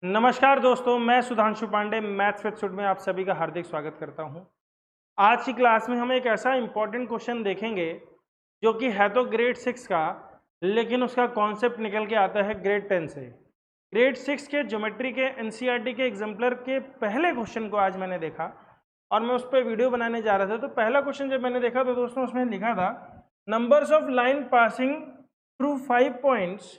नमस्कार दोस्तों, मैं सुधांशु पांडे मैथ्स विद सुड में आप सभी का हार्दिक स्वागत करता हूं। आज की क्लास में हम एक ऐसा इंपॉर्टेंट क्वेश्चन देखेंगे जो कि है तो ग्रेड 6 का, लेकिन उसका कॉन्सेप्ट निकल के आता है ग्रेड 10 से। ग्रेड 6 के ज्योमेट्री के एनसीईआरटी के एग्जाम्पलर के पहले क्वेश्चन को आज मैंने देखा और मैं उस पर वीडियो बनाने जा रहा था। तो पहला क्वेश्चन जब मैंने देखा तो दोस्तों उसमें लिखा था numbers of line passing through 5 points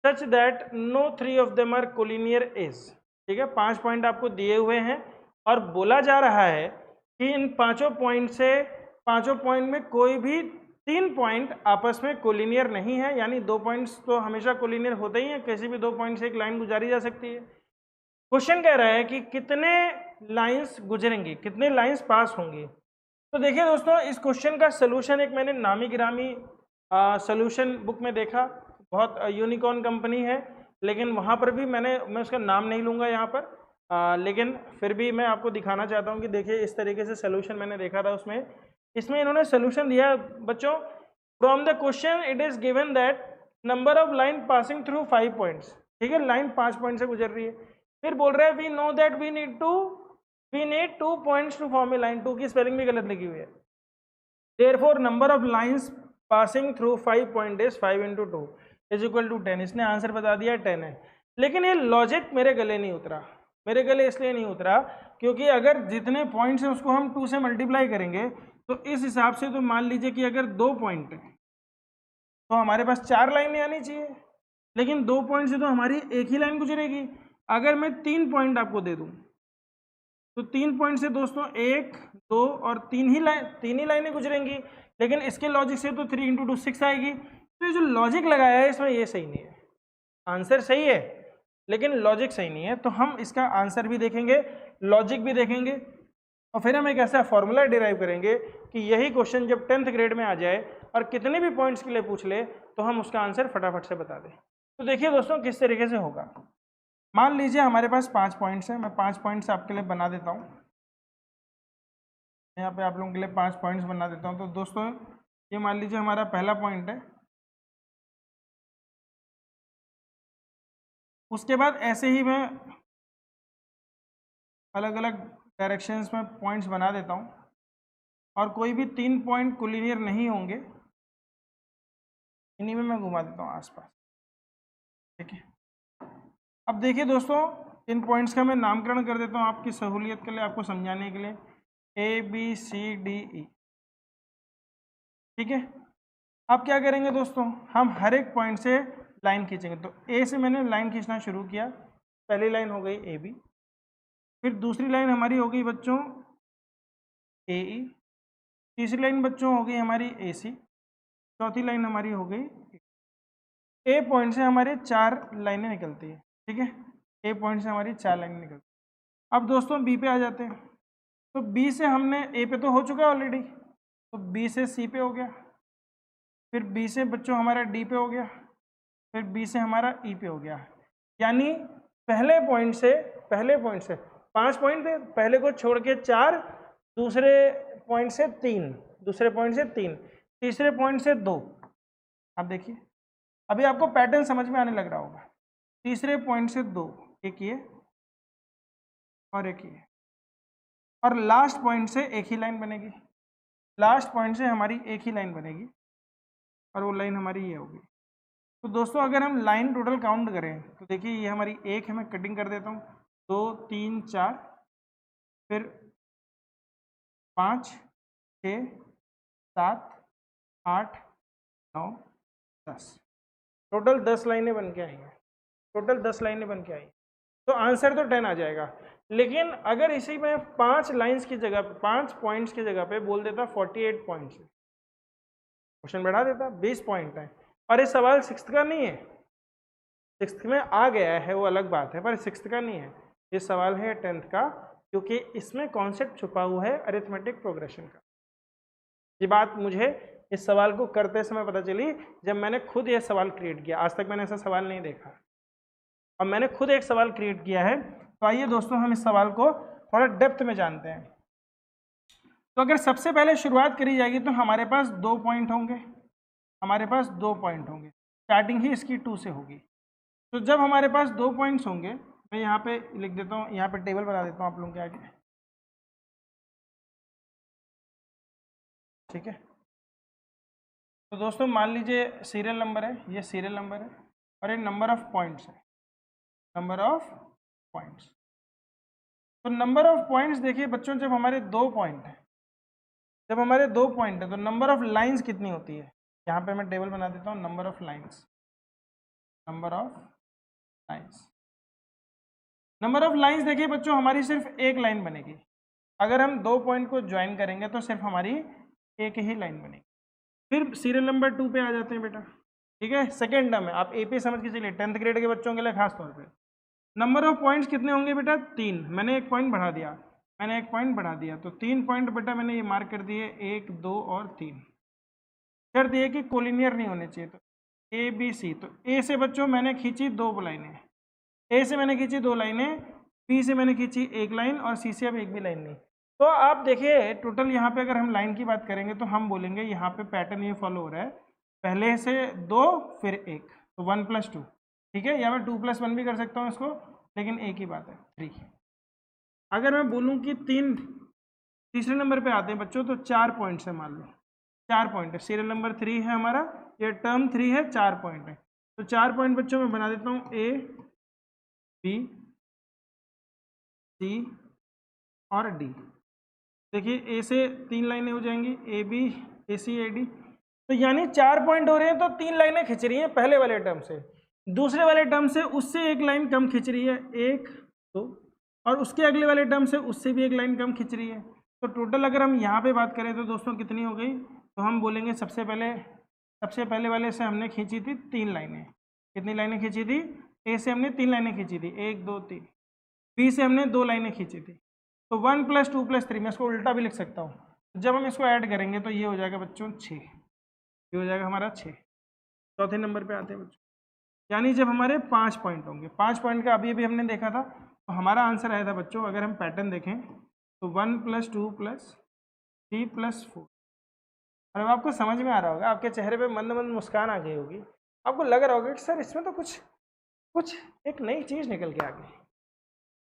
such that no 3 of them are collinear is. ठीक है, 5 पॉइंट आपको दिए हुए हैं और बोला जा रहा है कि इन पांचों पॉइंट में कोई भी 3 पॉइंट आपस में कोलिनियर नहीं है, यानी 2 पॉइंट्स तो हमेशा कोलिनियर होते ही हैं, किसी भी 2 पॉइंट से एक लाइन गुजारी जा सकती है। क्वेश्चन कह रहा है कि कितने लाइंस गुजरेंगी, कितने लाइंस पास होंगी। तो देखिए दोस्तों, इस क्वेश्चन का सोल्यूशन एक मैंने नामी गिरामी सोल्यूशन बुक में देखा, बहुत यूनिकॉर्न कंपनी है, लेकिन वहाँ पर भी मैं उसका नाम नहीं लूँगा यहाँ पर, लेकिन फिर भी मैं आपको दिखाना चाहता हूँ कि देखिए इस तरीके से सोल्यूशन मैंने देखा था। इसमें इन्होंने सोल्यूशन दिया बच्चों, from the question it is given that number of line passing through 5 points. ठीक है, लाइन 5 पॉइंट से गुजर रही है। फिर बोल रहा है we know that we need 2 points to form a line. 2 की स्पेलिंग भी गलत लिखी हुई है। Therefore number of lines passing through 5 point is 5 into 2 is equal to 10। इसने आंसर बता दिया 10 है, लेकिन ये लॉजिक मेरे गले नहीं उतरा। मेरे गले इसलिए नहीं उतरा क्योंकि अगर जितने पॉइंट्स हैं उसको हम 2 से मल्टीप्लाई करेंगे तो इस हिसाब से तो मान लीजिए कि अगर 2 पॉइंट है तो हमारे पास 4 लाइनें आनी चाहिए, लेकिन 2 पॉइंट से तो हमारी एक ही लाइन गुजरेगी। अगर मैं 3 पॉइंट आपको दे दूं तो 3 पॉइंट से दोस्तों 1, 2 और 3 ही लाइनें गुजरेंगी, लेकिन इसके लॉजिक से तो 3 into 2 6 आएगी। तो ये जो लॉजिक लगाया है इसमें ये सही नहीं है। आंसर सही है लेकिन लॉजिक सही नहीं है। तो हम इसका आंसर भी देखेंगे, लॉजिक भी देखेंगे और फिर हम एक ऐसा फॉर्मूला डिराइव करेंगे कि यही क्वेश्चन जब 10th ग्रेड में आ जाए और कितने भी पॉइंट्स के लिए पूछ ले तो हम उसका आंसर फटाफट से बता दें। तो देखिए दोस्तों किस तरीके से होगा। मान लीजिए हमारे पास 5 पॉइंट्स हैं, मैं 5 पॉइंट्स आपके लिए बना देता हूँ। यहाँ पे आप लोगों के लिए 5 पॉइंट्स बना देता हूँ। तो दोस्तों ये मान लीजिए हमारा पहला पॉइंट है। उसके बाद ऐसे ही मैं अलग अलग डायरेक्शंस में पॉइंट्स बना देता हूँ और कोई भी 3 पॉइंट कोलिनियर नहीं होंगे, इन्हीं में मैं घुमा देता हूँ आसपास। ठीक है, अब देखिए दोस्तों इन पॉइंट्स का मैं नामकरण कर देता हूँ आपकी सहूलियत के लिए, आपको समझाने के लिए। ABCDE। ठीक है, अब क्या करेंगे दोस्तों, हम हर एक पॉइंट से लाइन खींचेंगे। तो ए से मैंने लाइन खींचना शुरू किया, पहली लाइन हो गई AB, फिर दूसरी लाइन हमारी हो गई बच्चों AE, तीसरी लाइन बच्चों हो गई हमारी AC, चौथी लाइन हमारी हो गई A पॉइंट से हमारे 4 लाइनें निकलती है। ठीक है, A पॉइंट से हमारी 4 लाइनें निकलती है। अब दोस्तों B पे आ जाते हैं। तो B से हमने A पे तो हो चुका है ऑलरेडी, तो B से C पे हो गया, फिर B से बच्चों हमारा D पे हो गया, फिर B से हमारा E पे हो गया। यानी पहले पॉइंट से 5 पॉइंट थे, पहले को छोड़ के 4, दूसरे पॉइंट से 3, तीसरे पॉइंट से 2। अब देखिए अभी आपको पैटर्न समझ में आने लग रहा होगा। तीसरे पॉइंट से 2, एक ये और एक ये, और लास्ट पॉइंट से एक ही लाइन बनेगी। लास्ट पॉइंट से हमारी एक ही लाइन बनेगी और वो लाइन हमारी ये होगी। तो दोस्तों अगर हम लाइन टोटल काउंट करें तो देखिए ये हमारी 1 है, मैं कटिंग कर देता हूँ, 2, 3, 4, फिर 5, 6, 7, 8, 9, 10, टोटल 10 लाइनें बन के आई हैं। तो आंसर तो 10 आ जाएगा। लेकिन अगर इसी में 5 लाइंस की जगह पे, 5 पॉइंट्स की जगह पे बोल देता 48 पॉइंट्स, क्वेश्चन बढ़ा देता, 20 पॉइंट है। और ये सवाल 6th का नहीं है, 6th में आ गया है वो अलग बात है, पर 6th का नहीं है, ये सवाल है 10th का, क्योंकि इसमें कॉन्सेप्ट छुपा हुआ है अरिथमेटिक प्रोग्रेशन का। ये बात मुझे इस सवाल को करते समय पता चली जब मैंने खुद ये सवाल क्रिएट किया। आज तक मैंने ऐसा सवाल नहीं देखा, अब मैंने खुद एक सवाल क्रिएट किया है। तो आइए दोस्तों हम इस सवाल को थोड़ा डेप्थ में जानते हैं। तो अगर सबसे पहले शुरुआत करी जाएगी तो हमारे पास 2 पॉइंट होंगे, स्टार्टिंग ही इसकी 2 से होगी। तो जब हमारे पास 2 पॉइंट्स होंगे, मैं यहाँ पे लिख देता हूँ, यहाँ पे टेबल बना देता हूँ आप लोगों के आगे, ठीक है। तो दोस्तों मान लीजिए सीरियल नंबर है, ये सीरियल नंबर है और ये नंबर ऑफ पॉइंट्स है, नंबर ऑफ पॉइंट्स। तो नंबर ऑफ पॉइंट्स देखिए बच्चों, जब हमारे 2 पॉइंट है, जब हमारे 2 पॉइंट है तो नंबर ऑफ लाइंस कितनी होती है। यहाँ पे मैं टेबल बना देता हूँ, number of lines, number of lines, number of lines देखिए बच्चों हमारी सिर्फ एक लाइन बनेगी। अगर हम 2 पॉइंट को ज्वाइन करेंगे तो सिर्फ हमारी एक ही लाइन बनेगी। फिर सीरियल नंबर 2 पे आ जाते हैं बेटा, ठीक है। सेकेंड टर्म है, आप एपी समझ के चलिए, 10th ग्रेड के बच्चों के लिए खास तौर पे। नंबर ऑफ पॉइंट्स कितने होंगे बेटा, 3। मैंने एक पॉइंट बढ़ा दिया, मैंने एक पॉइंट बढ़ा दिया, तो 3 पॉइंट बेटा मैंने ये मार्क कर दिए, 1, 2 और 3। शर्त ये कि कोलिनियर नहीं होने चाहिए। तो ए बी सी, तो ए से बच्चों मैंने खींची 2 लाइनें, ए से मैंने खींची 2 लाइनें, बी से मैंने खींची 1 लाइन और सी से अब एक भी लाइन नहीं। तो आप देखिए टोटल यहाँ पे अगर हम लाइन की बात करेंगे तो हम बोलेंगे यहाँ पे पैटर्न ये फॉलो हो रहा है, पहले से 2 फिर 1, तो 1 + 2, ठीक है। या मैं 2 + 1 भी कर सकता हूँ इसको, लेकिन एक ही बात है 3। अगर मैं बोलूँ कि तीसरे नंबर पे आते हैं बच्चों, तो 4 पॉइंट्स है, मान लो 4 पॉइंट है, सीरियल नंबर 3 है हमारा, ये टर्म 3 है, 4 पॉइंट है। तो 4 पॉइंट बच्चों मैं बना देता हूँ, ए बी सी और डी। देखिए ए से 3 लाइनें हो जाएंगी, A B A C A D, तो यानी 4 पॉइंट हो रहे हैं, तो 3 लाइनें खिंच रही हैं पहले वाले टर्म से, दूसरे वाले टर्म से उससे 1 लाइन कम खिंच रही है, 1 2, और उसके अगले वाले टर्म से उससे भी 1 लाइन कम खिंच रही है। तो टोटल अगर हम यहाँ पे बात करें तो दोस्तों कितनी हो गई, तो हम बोलेंगे सबसे पहले वाले से हमने खींची थी 3 लाइनें। कितनी लाइनें खींची थी, ए से हमने 3 लाइनें खींची थी, 1 2 3, बी से हमने 2 लाइनें खींची थी, तो 1 + 2 + 3, मैं इसको उल्टा भी लिख सकता हूँ। जब हम इसको ऐड करेंगे तो ये हो जाएगा बच्चों 6, ये हो जाएगा हमारा 6। चौथे नंबर पे आते हैं बच्चों, यानी जब हमारे 5 पॉइंट होंगे, 5 पॉइंट का अभी हमने देखा था, तो हमारा आंसर आया था बच्चों, अगर हम पैटर्न देखें तो 1 + 2 + 3 + 4। और अब आपको समझ में आ रहा होगा, आपके चेहरे पे मंद मंद मुस्कान आ गई होगी, आपको लग रहा होगा कि सर इसमें तो कुछ एक नई चीज़ निकल के आ गई,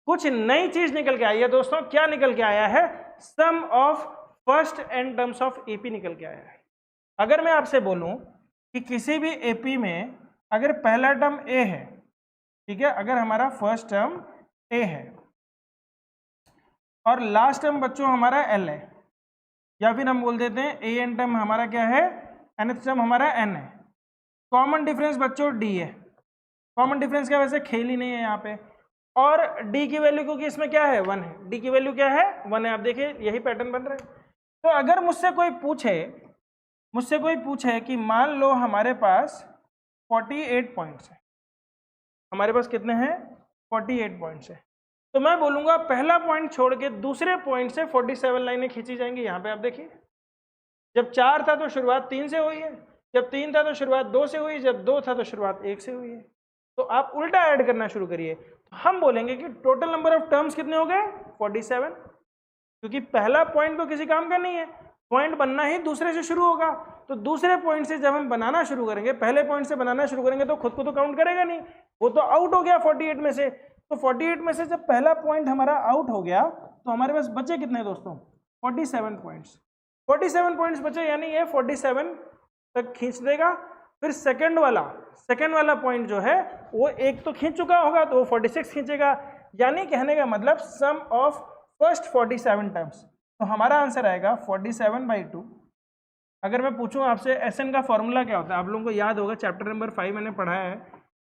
कुछ नई चीज़ निकल के आई है। दोस्तों क्या निकल के आया है, sum of first n terms of AP निकल के आया है। अगर मैं आपसे बोलूं कि किसी भी एपी में अगर पहला टर्म ए है, ठीक है, अगर हमारा फर्स्ट टर्म ए है और लास्ट टर्म बच्चों हमारा एल है, या फिर हम बोल देते हैं ए एन टर्म हमारा क्या है, nth टर्म हमारा एन है, कॉमन डिफरेंस बच्चों डी है। कॉमन डिफरेंस का वैसे खेल ही नहीं है यहाँ पे, और डी की वैल्यू क्योंकि इसमें क्या है 1 है, डी की वैल्यू क्या है 1 है। आप देखिए यही पैटर्न बन रहा है। तो अगर मुझसे कोई पूछे कि मान लो हमारे पास 48 पॉइंट्स है, हमारे पास कितने हैं 48 पॉइंट्स है, तो मैं बोलूंगा पहला पॉइंट छोड़ के दूसरे पॉइंट से 47 लाइनें खींची जाएंगी। यहाँ पे आप देखिए, जब 4 था तो शुरुआत 3 से हुई है, जब 3 था तो शुरुआत 2 से हुई, जब 2 था तो शुरुआत 1 से हुई है। तो आप उल्टा ऐड करना शुरू करिए, तो हम बोलेंगे कि टोटल नंबर ऑफ टर्म्स कितने हो गए 47, क्योंकि पहला पॉइंट तो किसी काम का नहीं है, पॉइंट बनना ही दूसरे से शुरू होगा। तो दूसरे पॉइंट से जब हम बनाना शुरू करेंगे, पहले पॉइंट से बनाना शुरू करेंगे तो खुद को तो काउंट करेगा नहीं, वो तो आउट हो गया 48 में से। तो 48 में से जब पहला पॉइंट हमारा आउट हो गया तो हमारे पास बचे कितने दोस्तों 47 पॉइंट्स। 47 पॉइंट्स बचे, यानी ये 47 तक खींच देगा। फिर सेकंड वाला पॉइंट जो है वो एक तो खींच चुका होगा, तो वो 46 खींचेगा। यानी कहने का मतलब सम ऑफ फर्स्ट 47 टर्म्स। तो हमारा आंसर आएगा 47/2। अगर मैं पूछूं आपसे SN का फॉर्मूला क्या होता है, आप लोगों को याद होगा, चैप्टर नंबर 5 मैंने पढ़ाया है,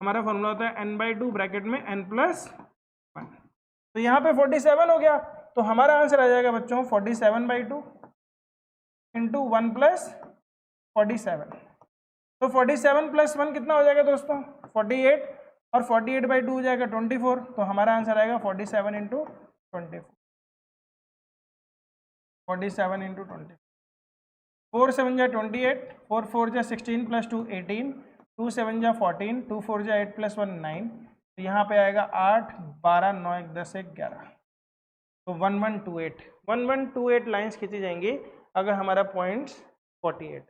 हमारा फॉर्मूला होता है n/2 ब्रैकेट में n+1। तो यहाँ पे 47 हो गया, तो हमारा आंसर आ जाएगा बच्चों 47/2 इंटू 1 + 47। तो 47 + 1 कितना हो जाएगा दोस्तों 48, और 48/2 हो जाएगा 24। तो हमारा आंसर आएगा 47 × 24, 47 × 24। 4 7 जा 28, 4 4 जा 16 + 2 18, 2 7 जा 14, 2 4 जा 8 + 1 9। तो यहाँ पे आएगा 8 12 9 1 10 1 11। तो 1128 लाइन्स खींची जाएंगी अगर हमारा पॉइंट्स 48।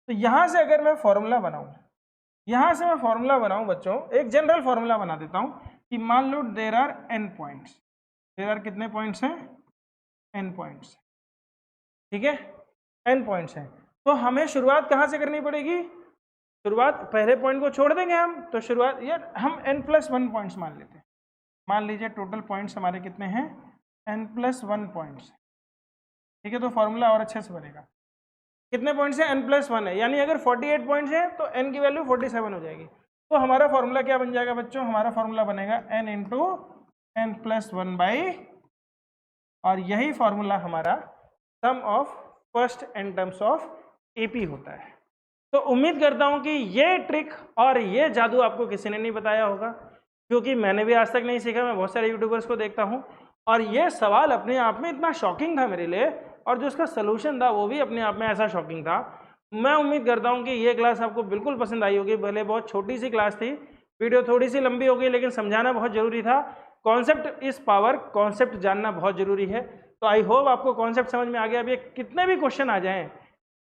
तो यहाँ से अगर मैं फॉर्मूला बनाऊँ, बच्चों एक जनरल फॉर्मूला बना देता हूँ कि मान लो there are n points, there are कितने पॉइंट्स हैं, n पॉइंट्स, ठीक है, n पॉइंट्स हैं। तो हमें शुरुआत कहाँ से करनी पड़ेगी, शुरुआत पहले पॉइंट को छोड़ देंगे हम, तो शुरुआत यार हम n+1 पॉइंट्स मान लेते हैं। मान लीजिए टोटल पॉइंट्स हमारे कितने हैं, n+1 पॉइंट्स, ठीक है। तो फॉर्मूला और अच्छे से बनेगा। कितने पॉइंट्स हैं, n+1 है, यानी अगर 48 पॉइंट्स हैं तो n की वैल्यू 47 हो जाएगी। तो हमारा फॉर्मूला क्या बन जाएगा बच्चों, हमारा फॉर्मूला बनेगा n इंटू n+1 और यही फॉर्मूला हमारा sum of first n terms of AP होता है। तो उम्मीद करता हूं कि ये ट्रिक और ये जादू आपको किसी ने नहीं बताया होगा, क्योंकि मैंने भी आज तक नहीं सीखा। मैं बहुत सारे यूट्यूबर्स को देखता हूं और ये सवाल अपने आप में इतना शॉकिंग था मेरे लिए, और जो उसका सलूशन था वो भी अपने आप में ऐसा शॉकिंग था। मैं उम्मीद करता हूं कि ये क्लास आपको बिल्कुल पसंद आई होगी। भले बहुत छोटी सी क्लास थी, वीडियो थोड़ी सी लंबी हो गई, लेकिन समझाना बहुत ज़रूरी था। कॉन्सेप्ट इज पावर, कॉन्सेप्ट जानना बहुत ज़रूरी है। तो आई होप आपको कॉन्सेप्ट समझ में आ गया। अभी कितने भी क्वेश्चन आ जाएँ,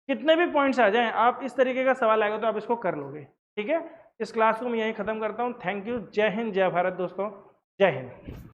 कितने भी पॉइंट्स आ जाएं, आप इस तरीके का सवाल आएगा तो आप इसको कर लोगे, ठीक है। इस क्लास को मैं यहीं ख़त्म करता हूँ। Thank you. जय हिंद, जय भारत दोस्तों, जय हिंद।